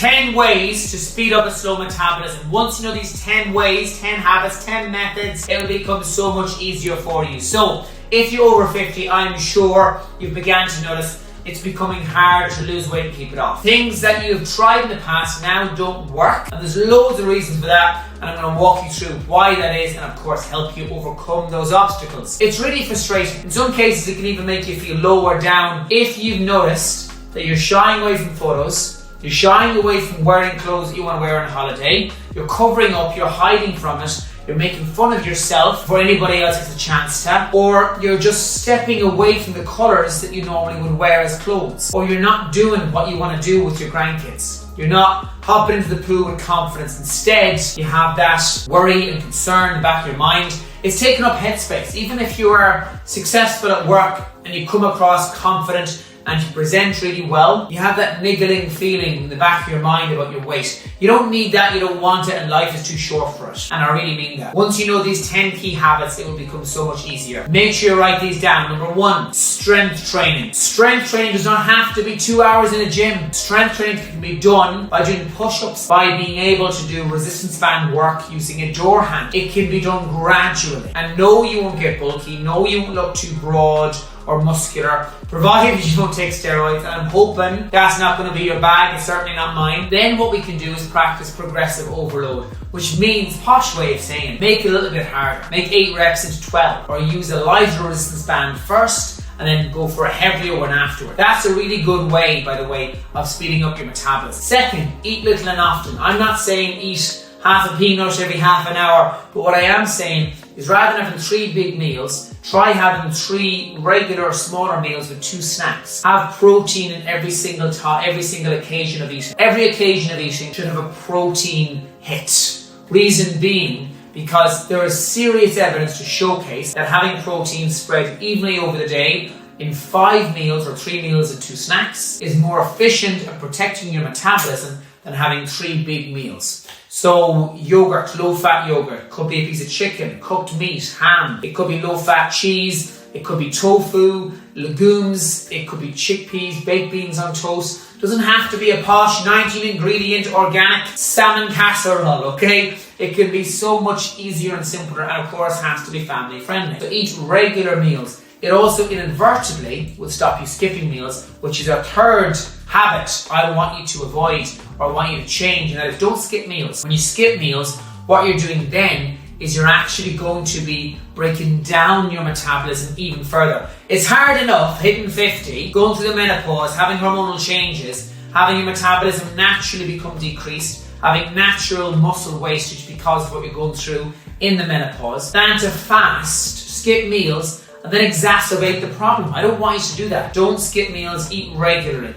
10 ways to speed up a slow metabolism. Once you know these 10 ways, 10 habits, 10 methods, it will become so much easier for you. So if you're over 50, I'm sure you've began to notice it's becoming harder to lose weight and keep it off. Things that you've tried in the past now don't work, and there's loads of reasons for that, and I'm going to walk you through why that is, and of course help you overcome those obstacles. It's really frustrating. In some cases it can even make you feel low or down if you've noticed that you're shying away from photos, you're shying away from wearing clothes that you want to wear on holiday, you're covering up, you're hiding from it, you're making fun of yourself before anybody else gets a chance to, or you're just stepping away from the colours that you normally would wear as clothes, or you're not doing what you want to do with your grandkids. You're not hopping into the pool with confidence. Instead, you have that worry and concern in the back of your mind. It's taking up headspace. Even if you are successful at work and you come across confident and you present really well, you have that niggling feeling in the back of your mind about your weight. You don't need that, you don't want it, and life is too short for it. And I really mean that. Once you know these 10 key habits, it will become so much easier. Make sure you write these down. Number 1, strength training. Strength training does not have to be 2 hours in a gym. Strength training can be done by doing push-ups, by being able to do resistance band work using a door hand. It can be done gradually. And no, you won't get bulky. No, you won't look too broad or muscular, provided you don't take steroids, and I'm hoping that's not going to be your bag. It's certainly not mine. Then what we can do is practice progressive overload, which means, posh way of saying, make it a little bit harder. Make 8 reps into 12, or use a lighter resistance band first and then go for a heavier one afterward. That's a really good way, by the way, of speeding up your metabolism. Second, eat little and often. I'm not saying eat half a peanut every half an hour, but what I am saying is rather than having 3 big meals, try having 3 regular smaller meals with 2 snacks. Have protein in every single occasion of eating. Every occasion of eating should have a protein hit. Reason being, because there is serious evidence to showcase that having protein spread evenly over the day in 5 meals or 3 meals and 2 snacks is more efficient at protecting your metabolism than having 3 big meals. So yogurt, low-fat yogurt, could be a piece of chicken, cooked meat, ham. It could be low-fat cheese, it could be tofu, legumes, it could be chickpeas, baked beans on toast. Doesn't have to be a posh 19-ingredient organic salmon casserole, okay? It can be so much easier and simpler, and of course has to be family friendly. So eat regular meals. It also inadvertently will stop you skipping meals, which is a third habit I want you to avoid or want you to change, and that is don't skip meals. When you skip meals, what you're doing then is you're actually going to be breaking down your metabolism even further. It's hard enough hitting 50, going through the menopause, having hormonal changes, having your metabolism naturally become decreased, having natural muscle wastage because of what you're going through in the menopause, than to fast, skip meals, and then exacerbate the problem. I don't want you to do that. Don't skip meals, eat regularly.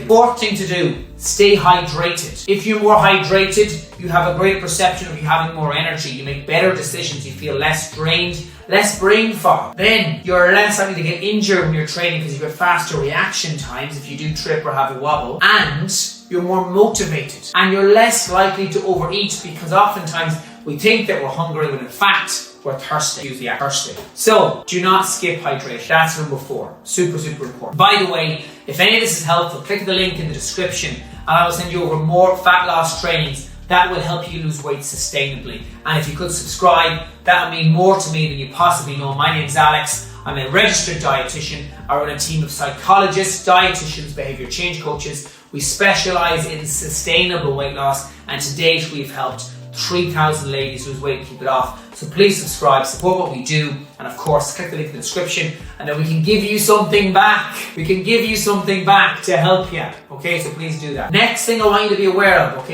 Fourth thing to do, stay hydrated. If you're more hydrated, you have a greater perception of you having more energy, you make better decisions, you feel less drained, less brain fog. Then you're less likely to get injured when you're training because you get faster reaction times if you do trip or have a wobble, and you're more motivated, and you're less likely to overeat because oftentimes we think that we're hungry when in fact we're thirsty. So do not skip hydration. That's number 4. Super important. By the way, if any of this is helpful, click the link in the description and I will send you over more fat loss trainings that will help you lose weight sustainably. And if you could subscribe, that would mean more to me than you possibly know. My name's Alex. I'm a registered dietitian. I run a team of psychologists, dietitians, behavior change coaches. We specialize in sustainable weight loss, and to date we've helped 3,000 ladies lose weight and keep it off. So please subscribe, support what we do, and of course click the link in the description, and then we can give you something back. We can give you something back to help you. Okay, so please do that. Next thing I want you to be aware of,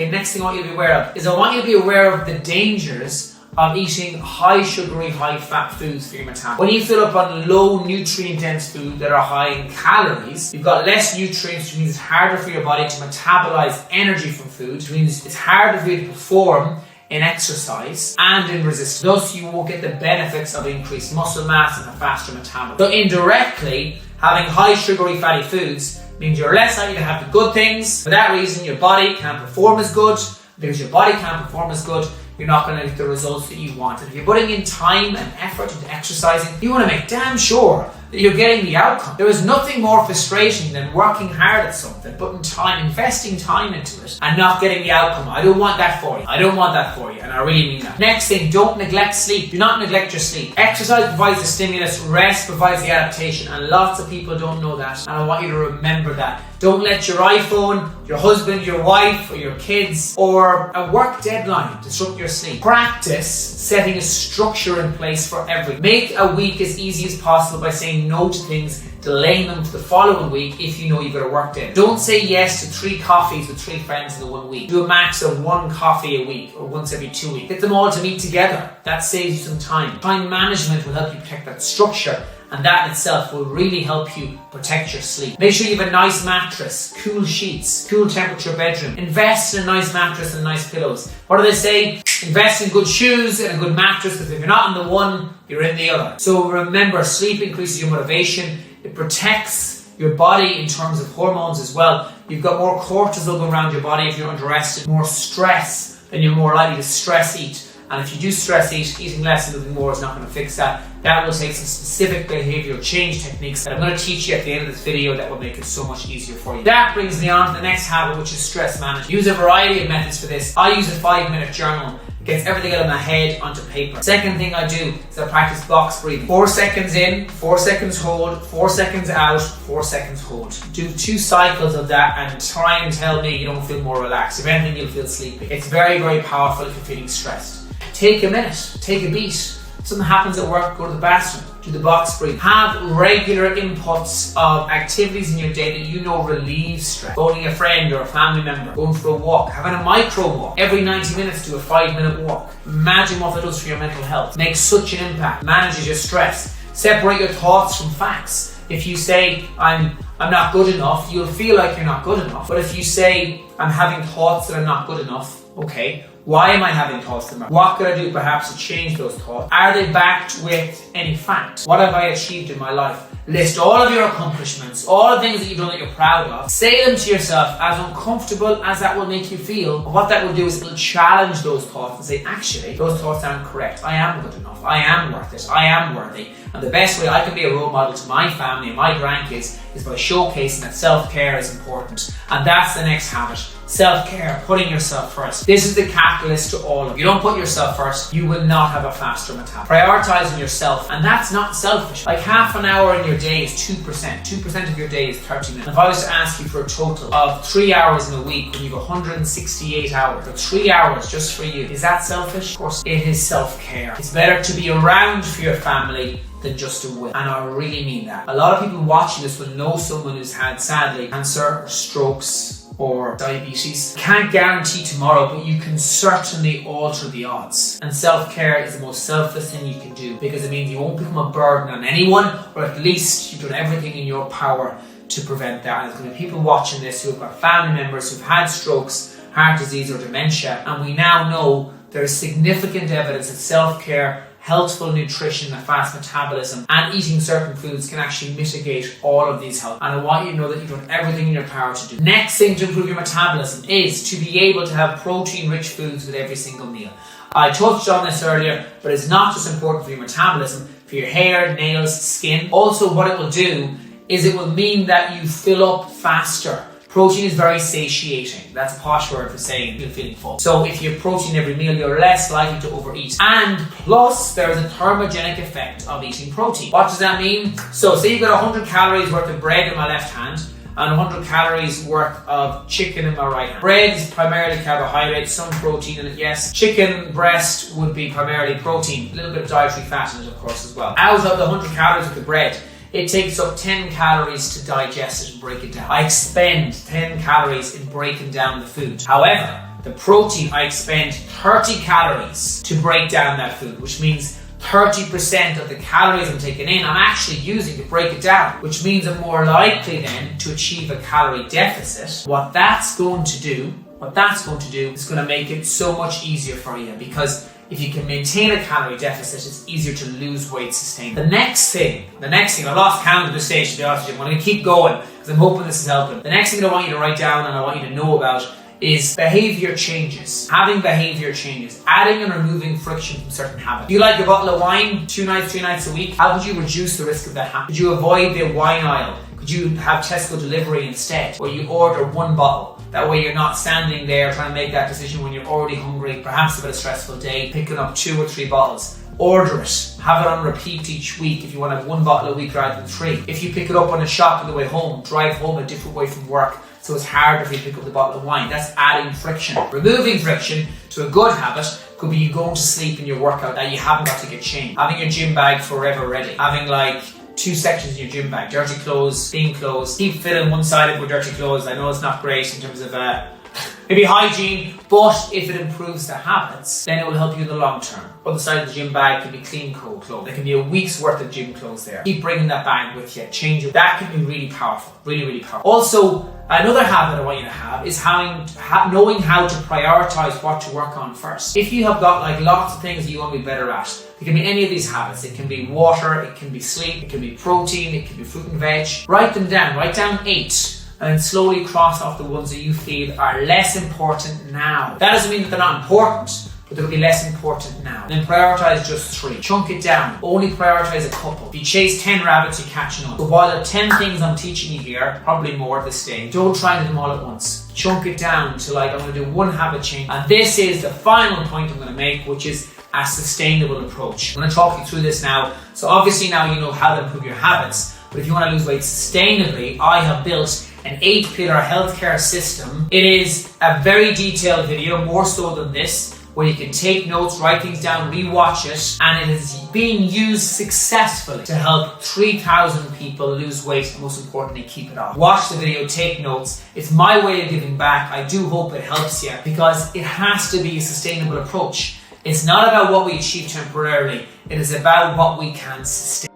is I want you to be aware of the dangers of eating high sugary, high fat foods for your metabolism. When you fill up on low nutrient dense food that are high in calories, you've got less nutrients, which means it's harder for your body to metabolize energy from food, which means it's harder for you to perform in exercise and in resistance. Thus, you won't get the benefits of increased muscle mass and a faster metabolism. So indirectly, having high sugary fatty foods means you're less likely to have the good things. For that reason, your body can't perform as good. Because your body can't perform as good, you're not going to get the results that you want. And if you're putting in time and effort into exercising, you want to make damn sure that you're getting the outcome. There is nothing more frustrating than working hard at something, putting time, investing time into it, and not getting the outcome. I don't want that for you. I don't want that for you, and I really mean that. Next thing, don't neglect sleep. Do not neglect your sleep. Exercise provides the stimulus, rest provides the adaptation, and lots of people don't know that, and I want you to remember that. Don't let your iPhone, your husband, your wife, or your kids, or a work deadline disrupt your sleep. Practice setting a structure in place for everything. Make a week as easy as possible by saying no to things, delaying them to the following week if you know you've got a work day. Don't say yes to 3 coffees with 3 friends in the 1 week. Do a max of 1 coffee a week or once every 2 weeks. Get them all to meet together. That saves you some time. Time management will help you protect that structure, and that in itself will really help you protect your sleep. Make sure you have a nice mattress, cool sheets, cool temperature bedroom. Invest in a nice mattress and nice pillows. What do they say? Invest in good shoes and a good mattress, because if you're not in the one, you're in the other. So remember, sleep increases your motivation. It protects your body in terms of hormones as well. You've got more cortisol going around your body if you're underrested, more stress, then you're more likely to stress eat. And if you do stress eat, eating less and moving more is not going to fix that. That will take some specific behavioural change techniques that I'm going to teach you at the end of this video that will make it so much easier for you. That brings me on to the next habit, which is stress management. Use a variety of methods for this. I use a 5-minute journal. It gets everything out of my head onto paper. Second thing I do is I practice box breathing. 4 seconds in, 4 seconds hold, 4 seconds out, 4 seconds hold. Do 2 cycles of that and try and tell me you don't feel more relaxed. If anything, you'll feel sleepy. It's very, very powerful if you're feeling stressed. Take a minute, take a beat. If something happens at work, go to the bathroom, do the box breathing. Have regular inputs of activities in your day that you know relieve stress. Phoning a friend or a family member, going for a walk, having a micro walk. Every 90 minutes do a 5-minute walk. Imagine what that does for your mental health. Makes such an impact, manages your stress. Separate your thoughts from facts. If you say, I'm not good enough, you'll feel like you're not good enough. But if you say, I'm having thoughts that I'm not good enough, okay, why am I having thoughts that? What could I do perhaps to change those thoughts? Are they backed with any fact? What have I achieved in my life? List all of your accomplishments, all the things that you've done that you're proud of. Say them to yourself, as uncomfortable as that will make you feel. What that will do is it'll challenge those thoughts and say, actually, those thoughts aren't correct. I am good enough. I am worth it. I am worthy. And the best way I can be a role model to my family and my grandkids is by showcasing that self-care is important. And that's the next habit. Self-care, putting yourself first. This is the catalyst to all of it. If you don't put yourself first, you will not have a faster metabolism. Prioritizing yourself, and that's not selfish. Like half an hour in your day is 2%. 2% of your day is 30 minutes. If I was to ask you for a total of 3 hours in a week when you've 168 hours, for 3 hours just for you, is that selfish? Of course, it is self-care. It's better to be around for your family than just a win. And I really mean that. A lot of people watching this will know someone who's had, sadly, cancer, strokes, or diabetes. Can't guarantee tomorrow, but you can certainly alter the odds. And self-care is the most selfless thing you can do, because it means you won't become a burden on anyone, or at least you've done everything in your power to prevent that. And there's going to be people watching this who have got family members who've had strokes, heart disease, or dementia, and we now know there is significant evidence that self-care, healthful nutrition, a fast metabolism, and eating certain foods can actually mitigate all of these health. And I want you to know that you've done everything in your power to do. Next thing to improve your metabolism is to be able to have protein-rich foods with every single meal. I touched on this earlier, but it's not just important for your metabolism, for your hair, nails, skin. Also, what it will do is it will mean that you fill up faster. Protein is very satiating. That's a posh word for saying you're feeling full. So if you have protein every meal, you're less likely to overeat. And plus, there is a thermogenic effect of eating protein. What does that mean? So say you've got 100 calories worth of bread in my left hand and 100 calories worth of chicken in my right hand. Bread is primarily carbohydrate, some protein in it, yes. Chicken breast would be primarily protein, a little bit of dietary fat in it, of course, as well. Out of the 100 calories of the bread, it takes up 10 calories to digest it and break it down. I expend 10 calories in breaking down the food. However, the protein, I expend 30 calories to break down that food, which means 30% of the calories I'm taking in, I'm actually using to break it down, which means I'm more likely then to achieve a calorie deficit. What that's going to do is going to make it so much easier for you, because if you can maintain a calorie deficit, it's easier to lose weight sustainably. The next thing, I've lost count at this stage, to be honest with you. I'm going to keep going because I'm hoping this is helping. The next thing that I want you to write down and I want you to know about is behavior changes. Having behavior changes, adding and removing friction from certain habits. Do you like a bottle of wine 2 nights, 3 nights a week? How could you reduce the risk of that happening? Could you avoid the wine aisle? Could you have Tesco delivery instead, where you order 1 bottle? That way you're not standing there trying to make that decision when you're already hungry, perhaps a bit of a stressful day, picking up 2 or 3 bottles. Order it. Have it on repeat each week if you want to have 1 bottle a week rather than 3. If you pick it up on a shop on the way home, drive home a different way from work, so it's harder for you to pick up the bottle of wine. That's adding friction. Removing friction to a good habit could be you going to sleep in your workout that you haven't got to get changed. Having your gym bag forever ready. Having like 2 sections in your gym bag. Dirty clothes, clean clothes. Keep filling one side of it with dirty clothes. I know it's not great in terms of maybe hygiene, but if it improves the habits, then it will help you in the long term. Other side of the gym bag can be clean clothes. There can be a week's worth of gym clothes there. Keep bringing that bag with you. Change it. That can be really powerful. Really, really powerful. Also, another habit I want you to have is knowing how to prioritize what to work on first. If you have got like lots of things that you want to be better at, it can be any of these habits. It can be water, it can be sleep, it can be protein, it can be fruit and veg. Write them down. Write down 8. And then slowly cross off the ones that you feel are less important now. That doesn't mean that they're not important, but they'll be less important now. Then prioritize just 3. Chunk it down. Only prioritize a couple. If you chase 10 rabbits, you catch none. So while the 10 things I'm teaching you here, probably more at this stage, don't try to do them all at once. Chunk it down to like, I'm going to do 1 habit change. And this is the final point I'm going to make, which is a sustainable approach. I'm going to talk you through this now. So obviously now you know how to improve your habits. But if you want to lose weight sustainably, I have built an 8-pillar healthcare system. It is a very detailed video, more so than this, where you can take notes, write things down, rewatch it, and it is being used successfully to help 3,000 people lose weight and most importantly, keep it off. Watch the video, take notes. It's my way of giving back. I do hope it helps you because it has to be a sustainable approach. It's not about what we achieve temporarily. It is about what we can sustain.